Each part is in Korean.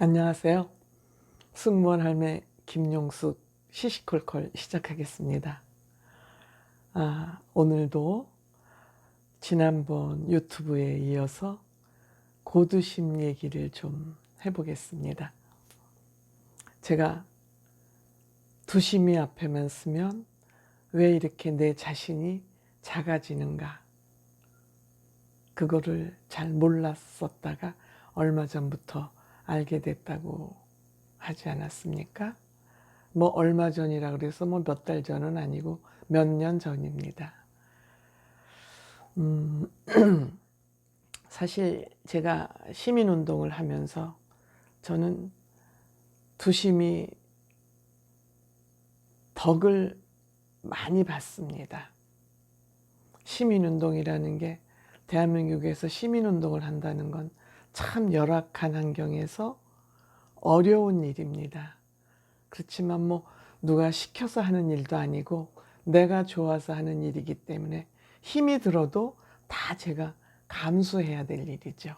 안녕하세요. 승무원 할매 김용숙 시시콜콜 시작하겠습니다. 오늘도 지난번 유튜브에 이어서 고두심 얘기를 좀 해보겠습니다. 제가 두심이 앞에만 쓰면 왜 이렇게 내 자신이 작아지는가, 그거를 잘 몰랐었다가 얼마 전부터 알게 됐다고 하지 않았습니까? 뭐 얼마 전이라 그래서 뭐 몇 달 전은 아니고 몇 년 전입니다. 사실 제가 시민운동을 하면서 저는 두심이 덕을 많이 봤습니다. 시민운동이라는 게 대한민국에서 시민운동을 한다는 건 참 열악한 환경에서 어려운 일입니다. 그렇지만 뭐 누가 시켜서 하는 일도 아니고 내가 좋아서 하는 일이기 때문에 힘이 들어도 다 제가 감수해야 될 일이죠.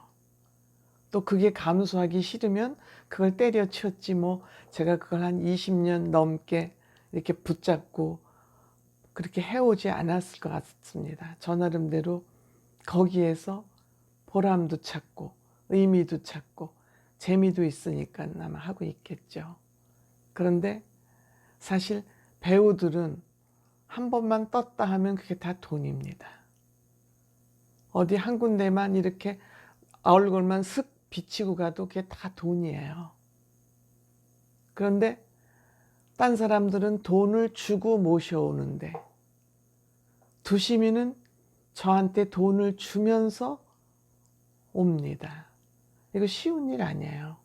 또 그게 감수하기 싫으면 그걸 때려치웠지, 뭐 제가 그걸 한 20년 넘게 이렇게 붙잡고 그렇게 해오지 않았을 것 같습니다. 저 나름대로 거기에서 보람도 찾고 의미도 찾고 재미도 있으니까 아마 하고 있겠죠. 그런데 사실 배우들은 한 번만 떴다 하면 그게 다 돈입니다. 어디 한 군데만 이렇게 얼굴만 슥 비치고 가도 그게 다 돈이에요. 그런데 딴 사람들은 돈을 주고 모셔오는데 두심이는 저한테 돈을 주면서 옵니다. 이거 쉬운 일 아니에요.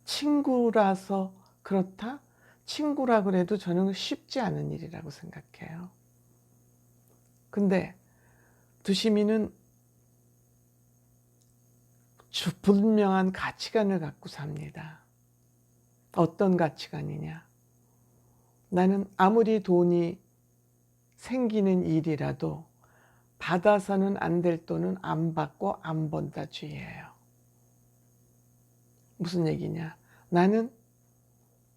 친구라서 그렇다? 친구라 그래도 저는 쉽지 않은 일이라고 생각해요. 근데 두심이는 분명한 가치관을 갖고 삽니다. 어떤 가치관이냐? 나는 아무리 돈이 생기는 일이라도 받아서는 안 될 돈은 안 받고 안 번다 주의예요. 무슨 얘기냐? 나는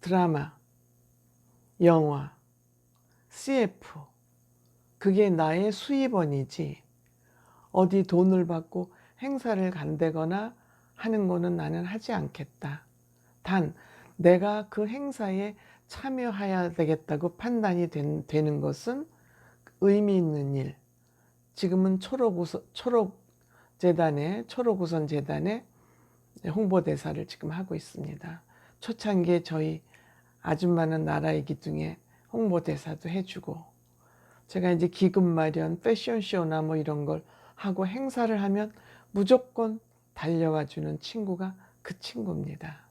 드라마, 영화, CF, 그게 나의 수입원이지 어디 돈을 받고 행사를 간다거나 하는 거는 나는 하지 않겠다. 단 내가 그 행사에 참여해야 되겠다고 판단이 되는 것은 의미 있는 일. 지금은 초록우선 재단의 홍보대사를 지금 하고 있습니다. 초창기에 저희 아줌마는 나라의 기둥에 홍보대사도 해주고, 제가 이제 기금 마련, 패션쇼나 뭐 이런 걸 하고 행사를 하면 무조건 달려와 주는 친구가 그 친구입니다.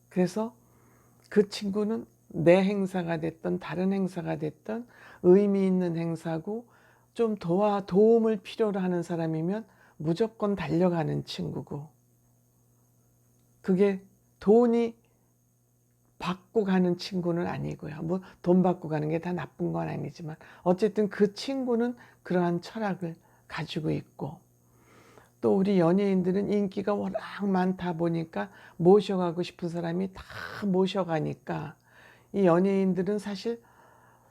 그래서 그 친구는 내 행사가 됐던 다른 행사가 됐던 의미 있는 행사고 좀 도움을 필요로 하는 사람이면 무조건 달려가는 친구고, 그게 돈이 받고 가는 친구는 아니고요. 뭐 돈 받고 가는 게 다 나쁜 건 아니지만 어쨌든 그 친구는 그러한 철학을 가지고 있고, 또 우리 연예인들은 인기가 워낙 많다 보니까 모셔가고 싶은 사람이 다 모셔가니까 이 연예인들은 사실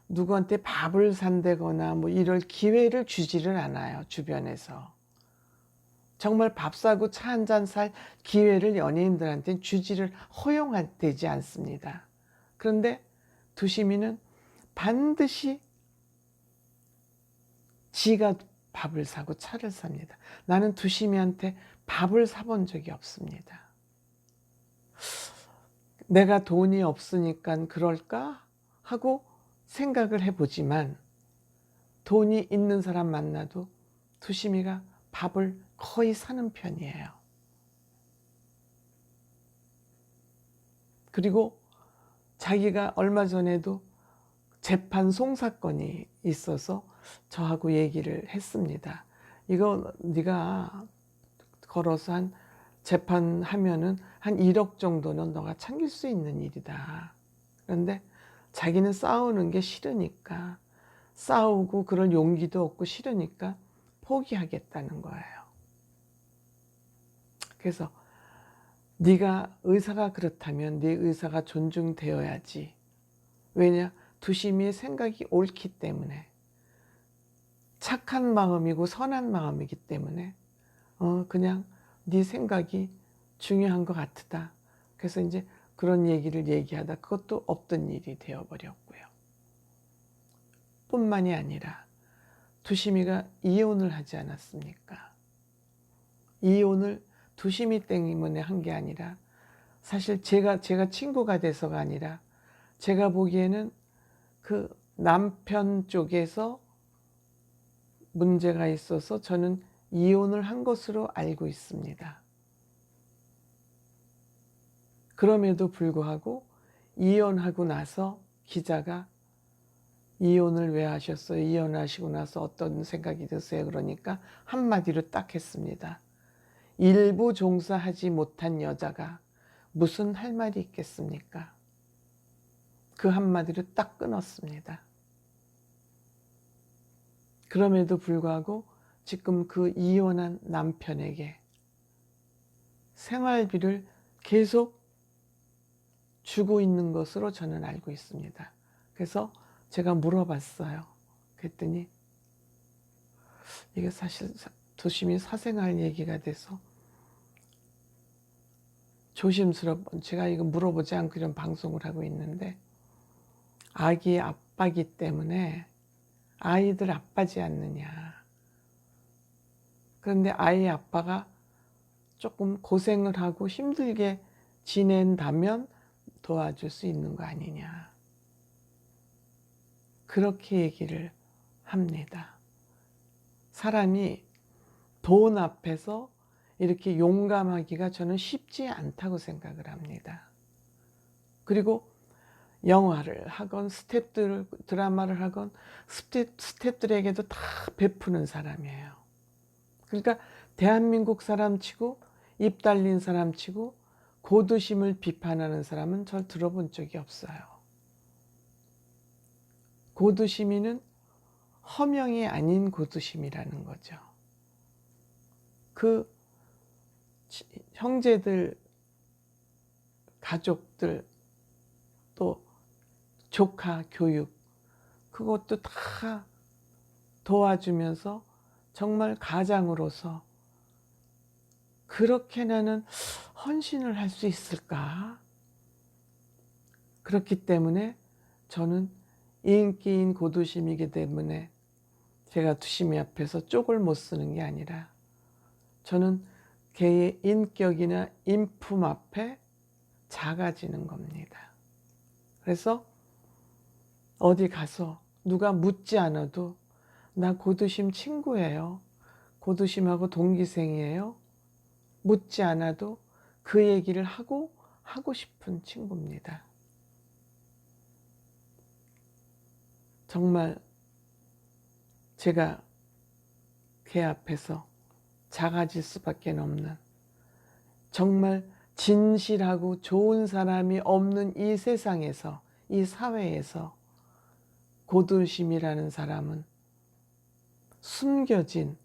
누구한테 밥을 산다거나 뭐 이럴 기회를 주지를 않아요. 주변에서 정말 밥 사고 차 한 잔 살 기회를 연예인들한테는 주지를 허용되지 않습니다. 그런데 두심이는 반드시 지가 밥을 사고 차를 삽니다. 나는 두심이한테 밥을 사본 적이 없습니다. 내가 돈이 없으니까 그럴까 하고 생각을 해보지만, 돈이 있는 사람 만나도 두심이가 밥을 거의 사는 편이에요. 그리고 자기가 얼마 전에도 재판 송사건이 있어서 저하고 얘기를 했습니다. 이거 네가 걸어서 한 재판하면은 한 1억 정도는 너가 챙길 수 있는 일이다. 그런데 자기는 싸우는 게 싫으니까, 싸우고 그럴 용기도 없고 싫으니까 포기하겠다는 거예요. 그래서 네가 의사가 그렇다면 네 의사가 존중되어야지. 왜냐? 두심이의 생각이 옳기 때문에, 착한 마음이고 선한 마음이기 때문에 그냥 네 생각이 중요한 것 같다. 그래서 이제 그런 얘기를 얘기하다 그것도 없던 일이 되어버렸고요. 뿐만이 아니라 두심이가 이혼을 하지 않았습니까? 이혼을 두심이 때문에 한 게 아니라, 사실 제가 친구가 돼서가 아니라 제가 보기에는 그 남편 쪽에서 문제가 있어서 저는 이혼을 한 것으로 알고 있습니다. 그럼에도 불구하고 이혼하고 나서 기자가 이혼을 왜 하셨어요? 이혼하시고 나서 어떤 생각이 드세요? 그러니까 한마디로 딱 했습니다. 일부 종사하지 못한 여자가 무슨 할 말이 있겠습니까? 그 한마디로 딱 끊었습니다. 그럼에도 불구하고 지금 그 이혼한 남편에게 생활비를 계속 주고 있는 것으로 저는 알고 있습니다. 그래서 제가 물어봤어요. 그랬더니 이게 사실 두심이 사생활 얘기가 돼서 조심스럽고, 제가 이거 물어보지 않고 이런 방송을 하고 있는데, 아기 아빠기 때문에 아이들 아빠지 않느냐. 그런데 아이 아빠가 조금 고생을 하고 힘들게 지낸다면 도와줄 수 있는 거 아니냐. 그렇게 얘기를 합니다. 사람이 돈 앞에서 이렇게 용감하기가 저는 쉽지 않다고 생각을 합니다. 그리고 영화를 하건 드라마를 하건 스태프들에게도 다 베푸는 사람이에요. 그러니까 대한민국 사람치고 입 달린 사람치고 고두심을 비판하는 사람은 절 들어본 적이 없어요. 고두심이는 허명이 아닌 고두심이라는 거죠. 그 형제들, 가족들, 또 조카 교육, 그것도 다 도와주면서 정말 가장으로서 그렇게 나는 헌신을 할 수 있을까? 그렇기 때문에 저는 인기인 고두심이기 때문에 제가 두심이 앞에서 쪽을 못 쓰는 게 아니라, 저는 걔의 인격이나 인품 앞에 작아지는 겁니다. 그래서 어디 가서 누가 묻지 않아도 나 고두심 친구예요. 고두심하고 동기생이에요. 묻지 않아도 그 얘기를 하고 싶은 친구입니다. 정말 제가 걔 앞에서 작아질 수밖에 없는, 정말 진실하고 좋은 사람이 없는 이 세상에서, 이 사회에서 고두심이라는 사람은 숨겨진,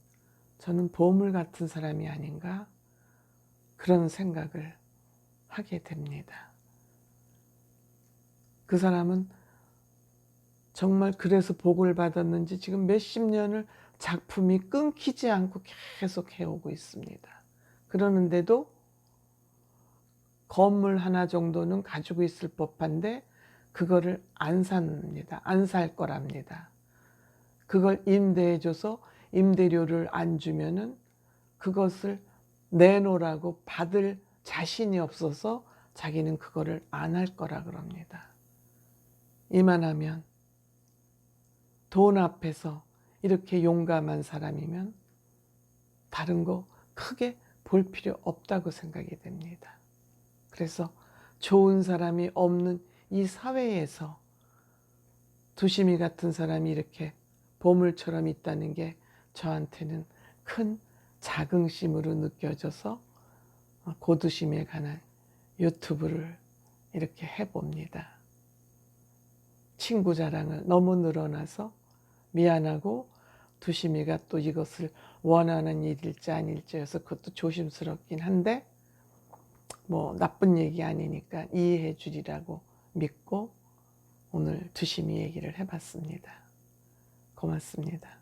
저는 보물 같은 사람이 아닌가, 그런 생각을 하게 됩니다. 그 사람은 정말 그래서 복을 받았는지 지금 몇십 년을 작품이 끊기지 않고 계속 해오고 있습니다. 그러는데도 건물 하나 정도는 가지고 있을 법한데 그거를 안 삽니다. 안 살 거랍니다. 그걸 임대해줘서 임대료를 안 주면은 그것을 내놓으라고 받을 자신이 없어서 자기는 그거를 안 할 거라 그럽니다. 이만하면, 돈 앞에서 이렇게 용감한 사람이면 다른 거 크게 볼 필요 없다고 생각이 됩니다. 그래서 좋은 사람이 없는 이 사회에서 두심이 같은 사람이 이렇게 보물처럼 있다는 게 저한테는 큰 자긍심으로 느껴져서 고두심에 관한 유튜브를 이렇게 해봅니다. 친구 자랑을 너무 늘어나서 미안하고, 두심이가 또 이것을 원하는 일일지 아닐지 해서 그것도 조심스럽긴 한데, 뭐 나쁜 얘기 아니니까 이해해 주리라고 믿고 오늘 두심이 얘기를 해봤습니다. 고맙습니다.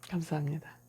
감사합니다.